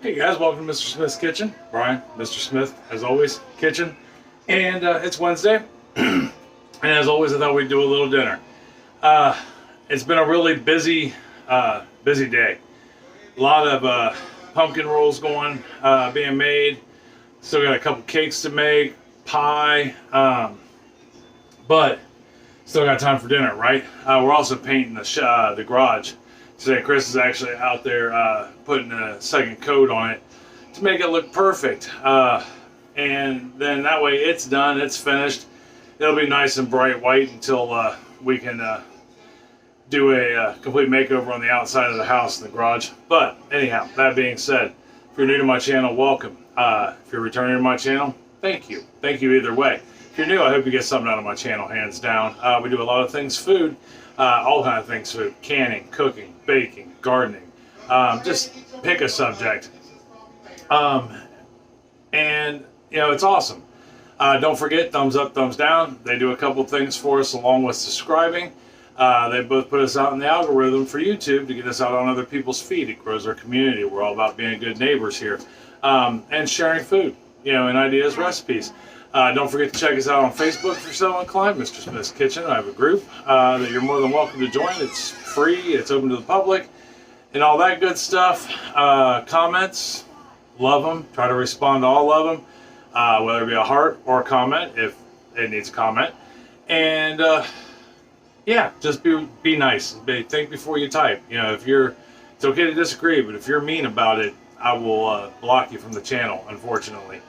Hey guys, welcome to Mr. Smith's Kitchen. Brian, Mr. Smith, as always, kitchen. And it's Wednesday. And as always, I thought we'd do a little dinner. It's been a really busy day. A lot of pumpkin rolls being made. Still got a couple cakes to make, pie, but still got time for dinner, right? We're also painting the garage. Today, Chris is actually out there putting a second coat on it to make it look perfect. And then that way it's done, it's finished. It'll be nice and bright white until we can do a complete makeover on the outside of the house in the garage. But anyhow, that being said, if you're new to my channel, welcome. If you're returning to my channel, thank you. Thank you either way. If you're new, I hope you get something out of my channel, hands down. We do a lot of things food. All kinds of things food, canning, cooking, baking, gardening, just pick a subject. And you know, it's awesome. Don't forget, thumbs up, thumbs down. They do a couple things for us along with subscribing. They both put us out in the algorithm for YouTube to get us out on other people's feed. It grows our community. We're all about being good neighbors here. And sharing food, you know, and ideas, recipes. Don't forget to check us out on Facebook if you're so inclined, Mr. Smith's Kitchen. I have a group that you're more than welcome to join. It's free, it's open to the public, and all that good stuff. Comments, love them. Try to respond to all of them, whether it be a heart or a comment if it needs a comment. And yeah, just be nice. Think before you type. You know, it's okay to disagree, but if you're mean about it, I will block you from the channel, unfortunately.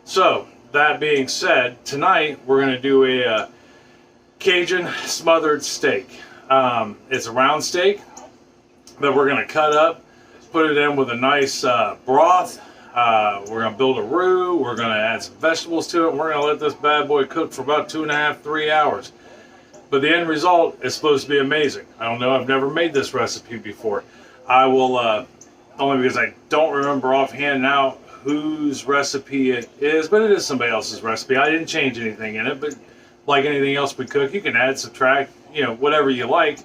So, that being said, tonight we're going to do a Cajun smothered steak. It's a round steak that we're going to cut up, put it in with a nice broth. We're going to build a roux. We're going to add some vegetables to it. And we're going to let this bad boy cook for about 2.5 to 3 hours. But the end result is supposed to be amazing. I don't know. I've never made this recipe before. I will, only because I don't remember offhand now whose recipe it is, but it is somebody else's recipe. I didn't change anything in it, but like anything else we cook, you can add, subtract, you know, whatever you like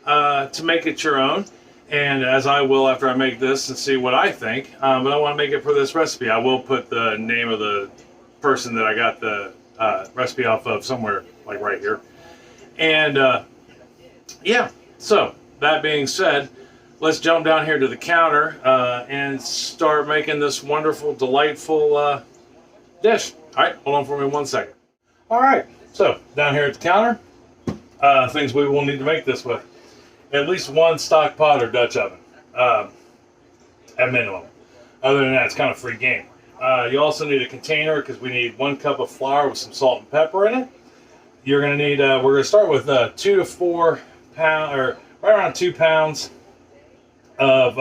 to make it your own. And as I will after I make this and see what I think, but I want to make it for this recipe. I will put the name of the person that I got the recipe off of somewhere, like right here. And yeah, so that being said, let's jump down here to the counter and start making this wonderful, delightful dish. All right, hold on for me 1 second. All right, so down here at the counter, things we will need to make this with. At least one stock pot or Dutch oven, at minimum. Other than that, it's kind of free game. You also need a container because we need 1 cup of flour with some salt and pepper in it. You're going to need, we're going to start with 2 to 4 pounds, or right around 2 pounds of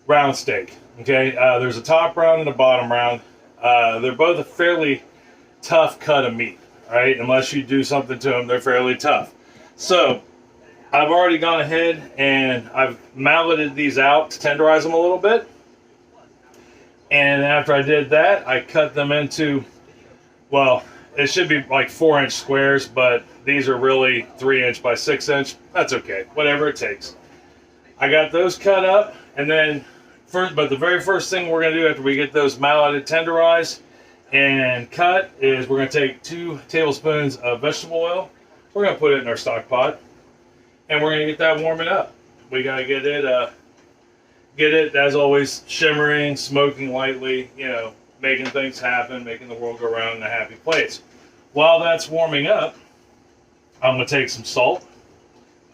round steak. Okay, there's a top round and a bottom round. They're both a fairly tough cut of meat. All right, unless you do something to them, they're fairly tough. So I've already gone ahead and I've malleted these out to tenderize them a little bit. And after I did that, I cut them into, well, it should be like 4-inch squares, but these are really 3-inch by 6-inch. That's okay, whatever it takes. I got those cut up, and then the very first thing we're going to do after we get those malleted, tenderized, and cut is we're going to take 2 tablespoons of vegetable oil. We're going to put it in our stock pot, and we're going to get that warming up. We got to get it as always shimmering, smoking lightly, you know, making things happen, making the world go round in a happy place. While that's warming up, I'm going to take some salt.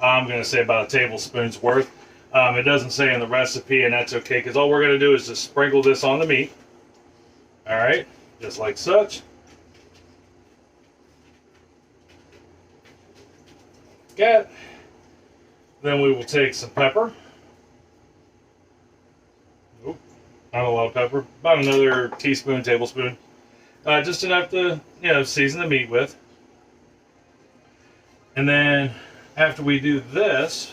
I'm going to say about a tablespoon's worth. It doesn't say in the recipe, and that's okay, because all we're going to do is just sprinkle this on the meat. All right, just like such. Okay. Then we will take some pepper. Not a lot of pepper, about another teaspoon, tablespoon. Just enough to, you know, season the meat with. And then after we do this,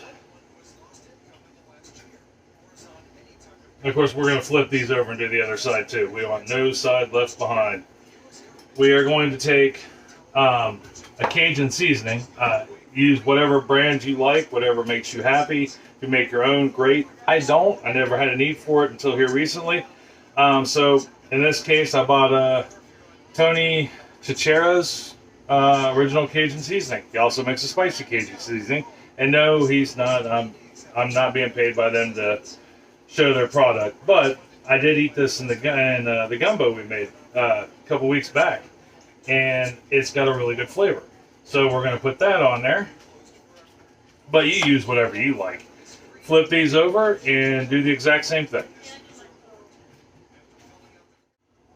of course, we're going to flip these over and do the other side too. We want no side left behind. We are going to take a Cajun seasoning. Use whatever brand you like, whatever makes you happy. If you make your own, great. I don't. I never had a need for it until here recently. So in this case, I bought Tony Chichera's original Cajun seasoning. He also makes a spicy Cajun seasoning. And no, he's not. I'm not being paid by them to show their product. But I did eat this in the gumbo we made a couple weeks back, and it's got a really good flavor. So we're going to put that on there. But you use whatever you like. Flip these over and do the exact same thing.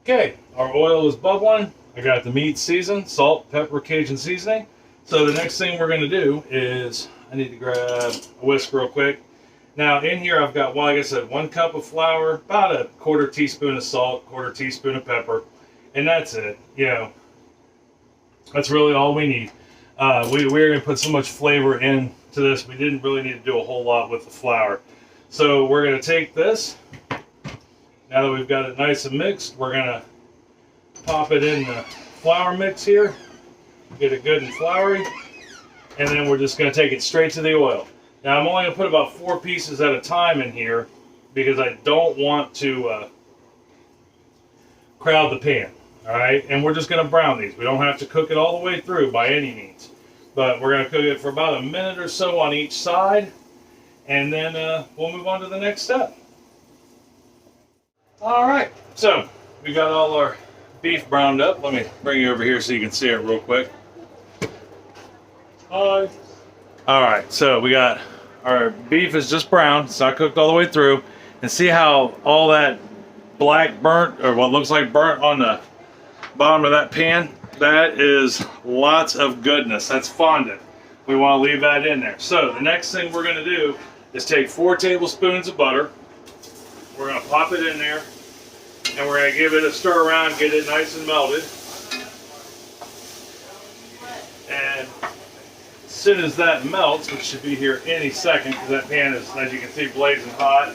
Okay, our oil is bubbling. I got the meat seasoned, salt, pepper, Cajun seasoning. So the next thing we're going to do is, I need to grab a whisk real quick. Now in here I've got, well, like I said, 1 cup of flour, about a 1/4 teaspoon of salt, 1/4 teaspoon of pepper, and that's it. You know, that's really all we need. We're going to put so much flavor into this, we didn't really need to do a whole lot with the flour. So we're going to take this, now that we've got it nice and mixed, we're going to pop it in the flour mix here, get it good and floury, and then we're just going to take it straight to the oil. Now I'm only going to put about 4 pieces at a time in here because I don't want to crowd the pan. Alright, and we're just going to brown these. We don't have to cook it all the way through by any means. But we're going to cook it for about a minute or so on each side, and then we'll move on to the next step. Alright, so we got all our beef browned up. Let me bring you over here so you can see it real quick. Hi. Alright, so we got our beef is just brown. It's not cooked all the way through. And see how all that black burnt, or what looks like burnt on the bottom of that pan? That is lots of goodness. That's fondant. We want to leave that in there. So the next thing we're going to do is take 4 tablespoons of butter. We're going to pop it in there, and we're going to give it a stir around, get it nice and melted. And as soon as that melts, which should be here any second, because that pan is, as you can see, blazing hot.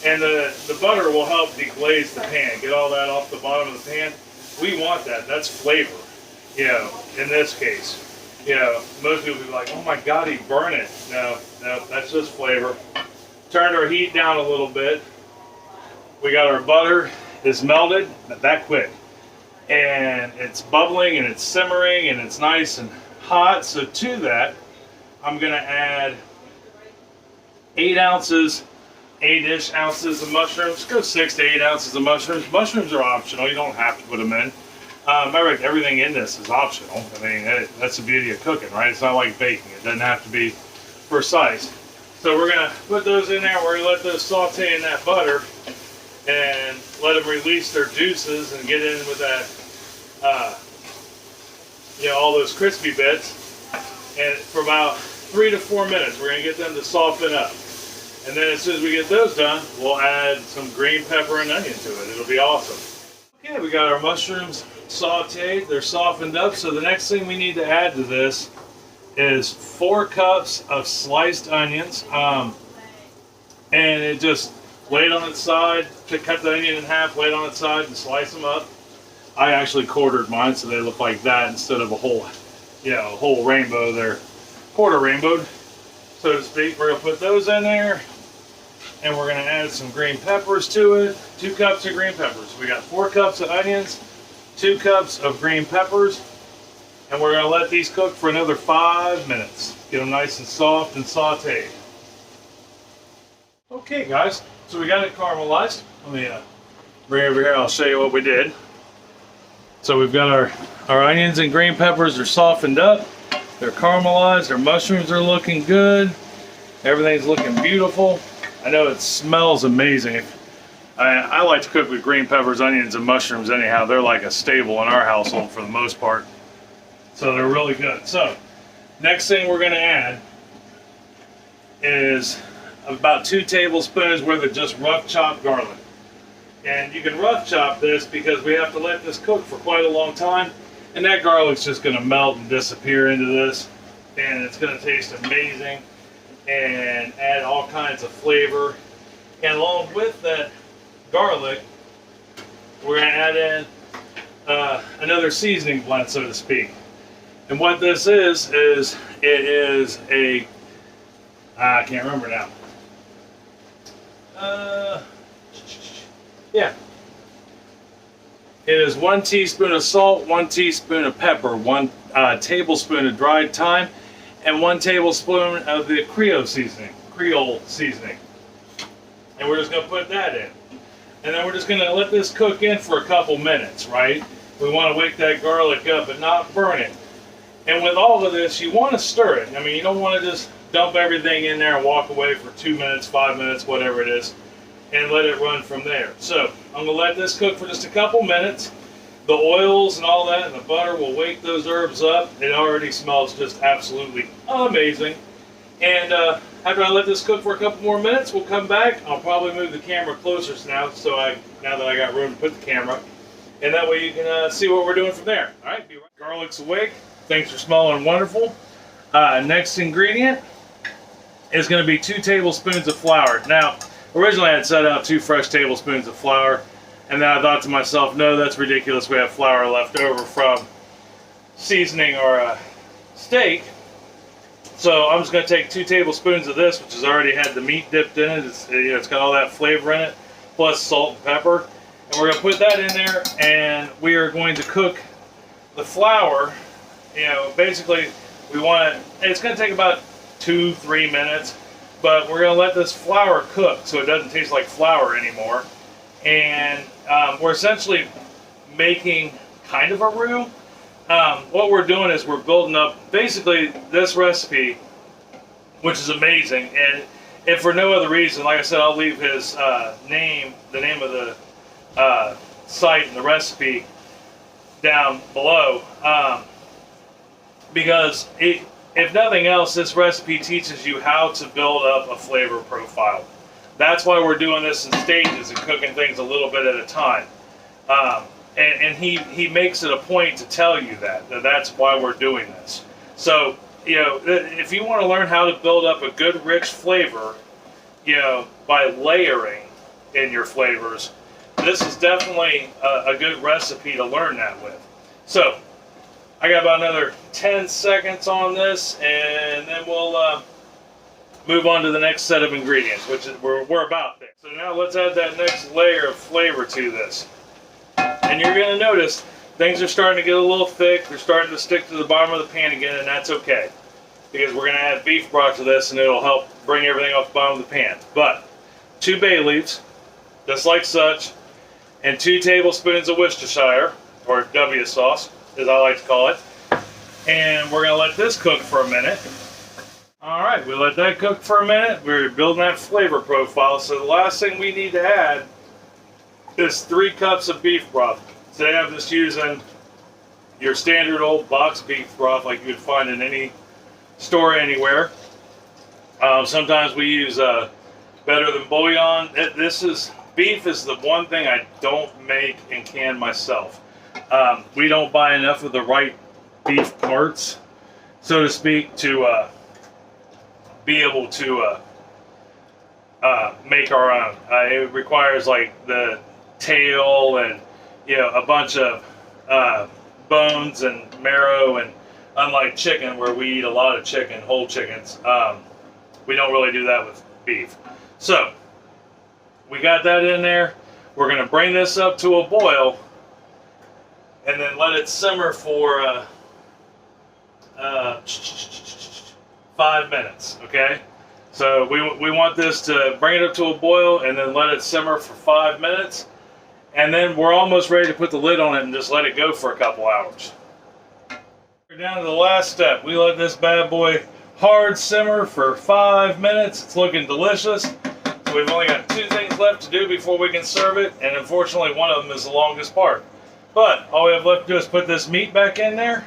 And the butter will help deglaze the pan, get all that off the bottom of the pan. We want that. That's flavor, you know, in this case. You know, most people will be like, oh my God, he burned it. No, that's just flavor. Turned our heat down a little bit. We got our butter. It's melted that quick. And it's bubbling and it's simmering and it's nice and hot. So to that, I'm going to add 8-ish ounces of mushrooms. Go 6 to 8 ounces of mushrooms. Mushrooms are optional. You don't have to put them in. Everything in this is optional. I mean, that's the beauty of cooking, right? It's not like baking. It doesn't have to be precise. So we're going to put those in there. We're going to let those saute in that butter and let them release their juices and get in with that, all those crispy bits. And for about 3 to 4 minutes, we're going to get them to soften up. And then as soon as we get those done, we'll add some green pepper and onion to it. It'll be awesome. Okay, we got our mushrooms sauteed. They're softened up. So the next thing we need to add to this is 4 cups of sliced onions. And it just lay it on its side, cut the onion in half, lay it on its side, and slice them up. I actually quartered mine so they look like that instead of a whole rainbow. They're quarter rainbowed, so to speak. We're going to put those in there. And we're going to add some green peppers to it. 2 cups of green peppers. We got 4 cups of onions, 2 cups of green peppers, and we're going to let these cook for another 5 minutes. Get them nice and soft and sauteed. Okay, guys, so we got it caramelized. Let me bring it over here. I'll show you what we did. So we've got our onions and green peppers are softened up. They're caramelized. Our mushrooms are looking good. Everything's looking beautiful. I know it smells amazing. I like to cook with green peppers, onions, and mushrooms anyhow. They're like a staple in our household for the most part. So they're really good. So next thing we're going to add is about 2 tablespoons worth of just rough chopped garlic. And you can rough chop this because we have to let this cook for quite a long time. And that garlic's just going to melt and disappear into this. And it's going to taste amazing and add all kinds of flavor. And along with that garlic, we're going to add in another seasoning blend, so to speak. And what this is it is a, I can't remember now. Yeah. It is 1 teaspoon of salt, 1 teaspoon of pepper, 1 tablespoon of dried thyme, and 1 tablespoon of the Creole seasoning. And we're just going to put that in. And then we're just going to let this cook in for a couple minutes, right? We want to wake that garlic up but not burn it. And with all of this, you want to stir it. I mean, you don't want to just dump everything in there and walk away for 2 minutes, 5 minutes, whatever it is, and let it run from there. So I'm going to let this cook for just a couple minutes. The oils and all that and the butter will wake those herbs up. It already smells just absolutely amazing. And after I let this cook for a couple more minutes, we'll come back. I'll probably move the camera closer now, now that I got room to put the camera. And that way you can see what we're doing from there. All right, garlic's awake. Things are smelling wonderful. Next ingredient is going to be 2 tablespoons of flour. Now, originally I had set out 2 fresh tablespoons of flour, and then I thought to myself, no, that's ridiculous. We have flour left over from seasoning our steak. So I'm just going to take 2 tablespoons of this, which has already had the meat dipped in it. It's got all that flavor in it, plus salt and pepper. And we're going to put that in there, and we are going to cook the flour. Basically, we want it, it's going to take about 2-3 minutes, but we're going to let this flour cook so it doesn't taste like flour anymore. And we're essentially making kind of a roux. What we're doing is we're building up basically this recipe, which is amazing. And if for no other reason, like I said, I'll leave his name, the name of the site and the recipe down below. Because if nothing else, this recipe teaches you how to build up a flavor profile. That's why we're doing this in stages and cooking things a little bit at a time. And he makes it a point to tell you that's why we're doing this. So, if you want to learn how to build up a good rich flavor, by layering in your flavors, this is definitely a good recipe to learn that with. So, I got about another 10 seconds on this, and then we'll move on to the next set of ingredients, which is we're about there. So now let's add that next layer of flavor to this. And you're going to notice things are starting to get a little thick. They're starting to stick to the bottom of the pan again, and that's okay. Because we're going to add beef broth to this, and it'll help bring everything off the bottom of the pan. But 2 bay leaves, just like such, and 2 tablespoons of Worcestershire, or W sauce, as I like to call it. And we're going to let this cook for a minute. Alright, we let that cook for a minute. We're building that flavor profile. So the last thing we need to add is 3 cups of beef broth. Today I'm just using your standard old box beef broth like you would find in any store anywhere. Sometimes we use better than bouillon. Beef is the one thing I don't make and can myself. We don't buy enough of the right beef parts, so to speak, to be able to make our own. It requires like the tail and a bunch of bones and marrow, and unlike chicken where we eat a lot of chicken, whole chickens, we don't really do that with beef. So we got that in there. We're going to bring this up to a boil and then let it simmer for 5 minutes, okay? So we want this to bring it up to a boil and then let it simmer for 5 minutes. And then we're almost ready to put the lid on it and just let it go for a couple hours. We're down to the last step. We let this bad boy hard simmer for 5 minutes. It's looking delicious. So we've only got 2 things left to do before we can serve it. And unfortunately, one of them is the longest part. But all we have left to do is put this meat back in there.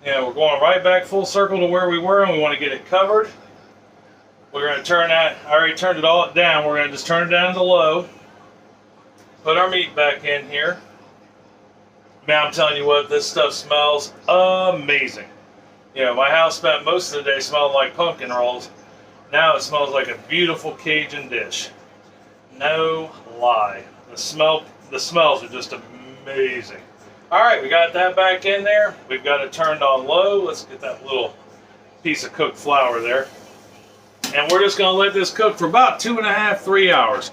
We're going right back full circle to where we were, and we want to get it covered. We're going to turn that, I already turned it all down. We're going to just turn it down to low. Put our meat back in here. Man, I'm telling you what, this stuff smells amazing. My house spent most of the day smelling like pumpkin rolls. Now it smells like a beautiful Cajun dish. No lie. The smells are just amazing. Alright, we got that back in there. We've got it turned on low. Let's get that little piece of cooked flour there. And we're just gonna let this cook for about 2.5, 3 hours.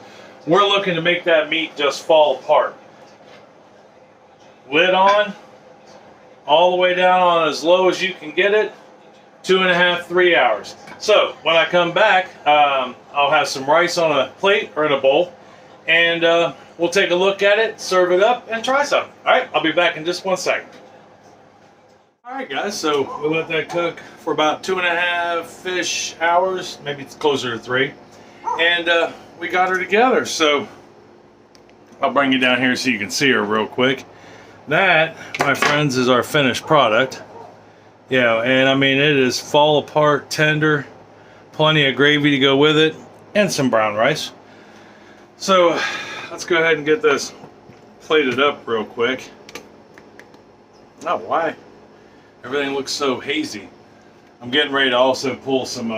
We're looking to make that meat just fall apart. Lid on, all the way down on as low as you can get it. 2.5, 3 hours. So when I come back, I'll have some rice on a plate or in a bowl, and we'll take a look at it, serve it up, and try some. All right, I'll be back in just 1 second. All right, guys, so we let that cook for about 2.5-ish hours, maybe it's closer to 3, and we got her together. So I'll bring you down here so you can see her real quick. That, my friends, is our finished product. Yeah, and I mean, it is fall apart tender, plenty of gravy to go with it, and some brown rice. So let's go ahead and get this plated up real quick. Oh, why? Everything looks so hazy. I'm getting ready to also pull some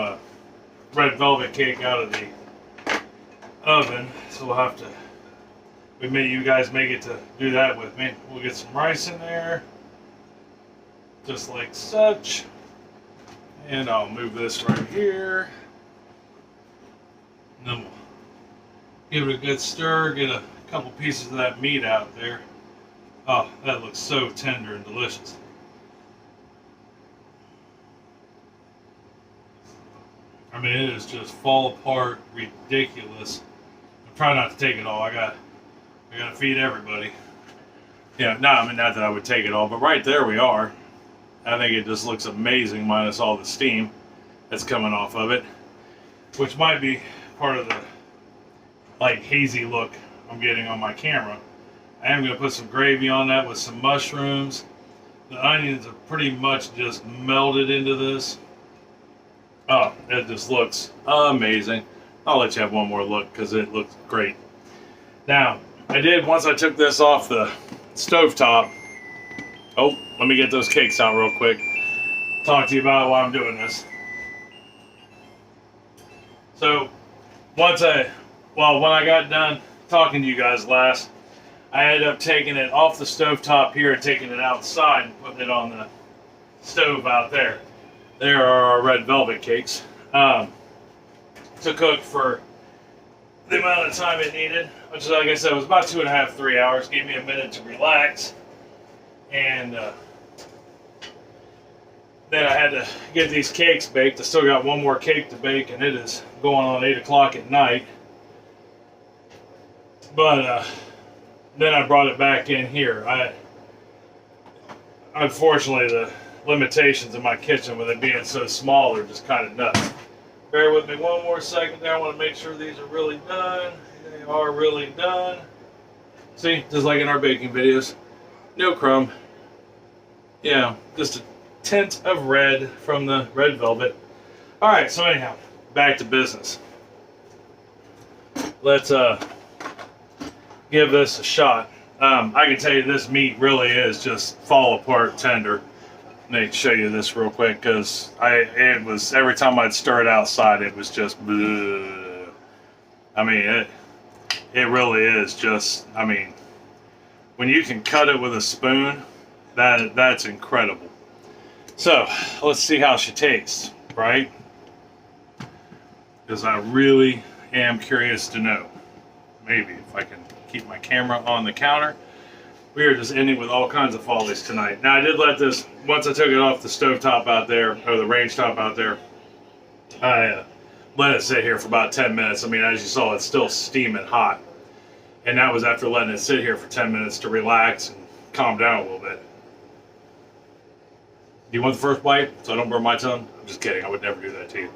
red velvet cake out of the oven, so we'll have to, you guys may get to do that with me. We'll get some rice in there, just like such, and I'll move this right here, and then we'll give it a good stir, get a couple pieces of that meat out there. Oh, that looks so tender and delicious. I mean, it is just fall apart, ridiculous. I'm trying not to take it all. I gotta feed everybody. Yeah, no, I mean, not that I would take it all, but right there we are. I think it just looks amazing minus all the steam that's coming off of it, which might be part of the like hazy look I'm getting on my camera. I am gonna put some gravy on that with some mushrooms. The onions are pretty much just melted into this. Oh, it just looks amazing. I'll let you have one more look because it looks great. Now, once I took this off the stovetop. Oh, let me get those cakes out real quick. Talk to you about it while I'm doing this. So, when I got done talking to you guys last, I ended up taking it off the stovetop here and taking it outside and putting it on the stove out there. There are our red velvet cakes. To cook for the amount of time it needed, which is, like I said, was about 2.5, 3 hours. Gave me a minute to relax. And then I had to get these cakes baked. I still got one more cake to bake, and it is going on 8 o'clock at night. But then I brought it back in here. Unfortunately, the limitations in my kitchen with it being so small are just kind of nuts. Bear with me one more second there. I want to make sure these are really done. They are really done. See, just like in our baking videos. No crumb. Yeah, just a tint of red from the red velvet. Alright, so anyhow, back to business. Let's give this a shot. I can tell you this meat really is just fall apart tender. Let me show you this real quick, because it was, every time I'd stir it outside, it was just bleh. I mean, it really is just, I mean, when you can cut it with a spoon, that's incredible. So let's see how she tastes, right? Because I really am curious to know. Maybe if I can keep my camera on the counter. We are just ending with all kinds of follies tonight. Now I did let this, once I took it off the stove top out there, or the range top out there, I let it sit here for about 10 minutes. I mean, as you saw, it's still steaming hot. And that was after letting it sit here for 10 minutes to relax and calm down a little bit. Do you want the first bite so I don't burn my tongue? I'm just kidding, I would never do that to you.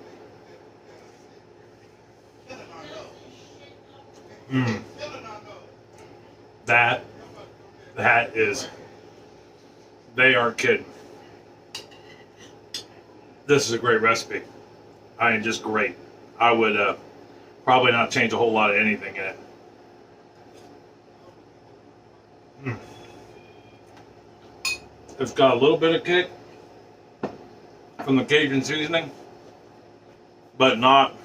That is, they aren't kidding. This is a great recipe. I mean, just great. I would probably not change a whole lot of anything in it. It's got a little bit of kick from the Cajun seasoning, but not.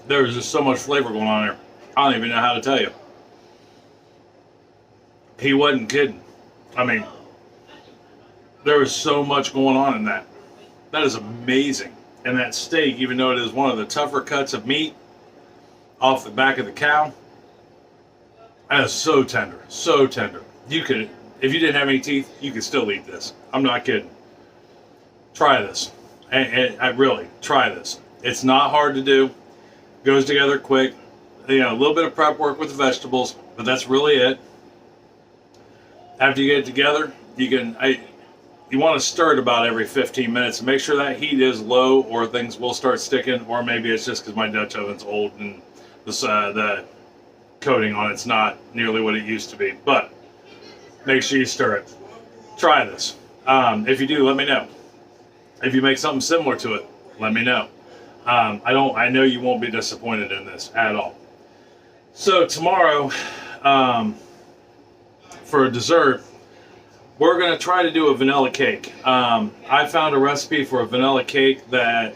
There's just so much flavor going on there. I don't even know how to tell you. He wasn't kidding. I mean, there was so much going on in that. That is amazing. And that steak, even though it is one of the tougher cuts of meat off the back of the cow, that is so tender, so tender. You could, if you didn't have any teeth, you could still eat this. I'm not kidding. Try this. And I really, try this. It's not hard to do. Goes together quick. You know, a little bit of prep work with the vegetables, but that's really it. After you get it together, you want to stir it about every 15 minutes and make sure that heat is low, or things will start sticking, or maybe it's just because my Dutch oven's old and the coating on it's not nearly what it used to be. But make sure you stir it. Try this. If you do, let me know. If you make something similar to it, let me know. I know you won't be disappointed in this at all. So tomorrow, for dessert, we're going to try to do a vanilla cake. I found a recipe for a vanilla cake that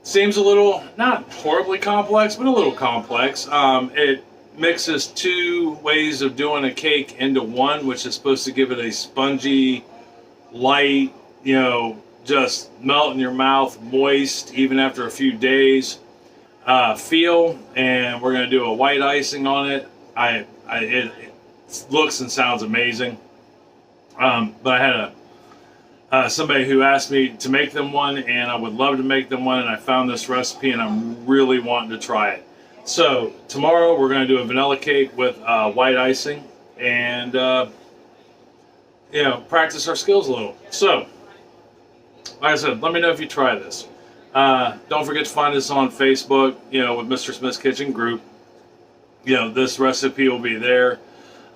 seems a little, not horribly complex, but a little complex. It mixes two ways of doing a cake into one, which is supposed to give it a spongy, light, you know, just melt in your mouth, moist, even after a few days feel. And we're going to do a white icing on it. It looks and sounds amazing. But I had somebody who asked me to make them one, and I would love to make them one, and I found this recipe, and I'm really wanting to try it. So tomorrow we're going to do a vanilla cake with white icing, and you know, practice our skills a little. So, like I said, let me know if you try this. Don't forget to find us on Facebook, you know, with Mr. Smith's Kitchen Group. You know, this recipe will be there,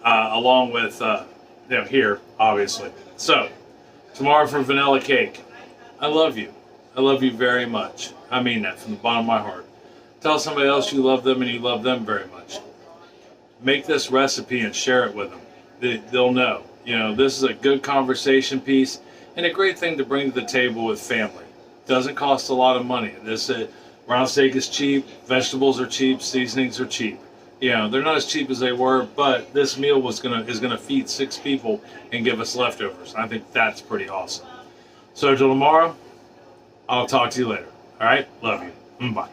along with, you know, here, obviously. So, tomorrow for vanilla cake. I love you. I love you very much. I mean that from the bottom of my heart. Tell somebody else you love them and you love them very much. Make this recipe and share it with them. They'll know. You know, this is a good conversation piece and a great thing to bring to the table with family. Doesn't cost a lot of money. This round steak is cheap, vegetables are cheap, seasonings are cheap. You know, they're not as cheap as they were, but this meal is gonna feed 6 people and give us leftovers. I think that's pretty awesome. So till tomorrow, I'll talk to you later. All right, love you. Bye.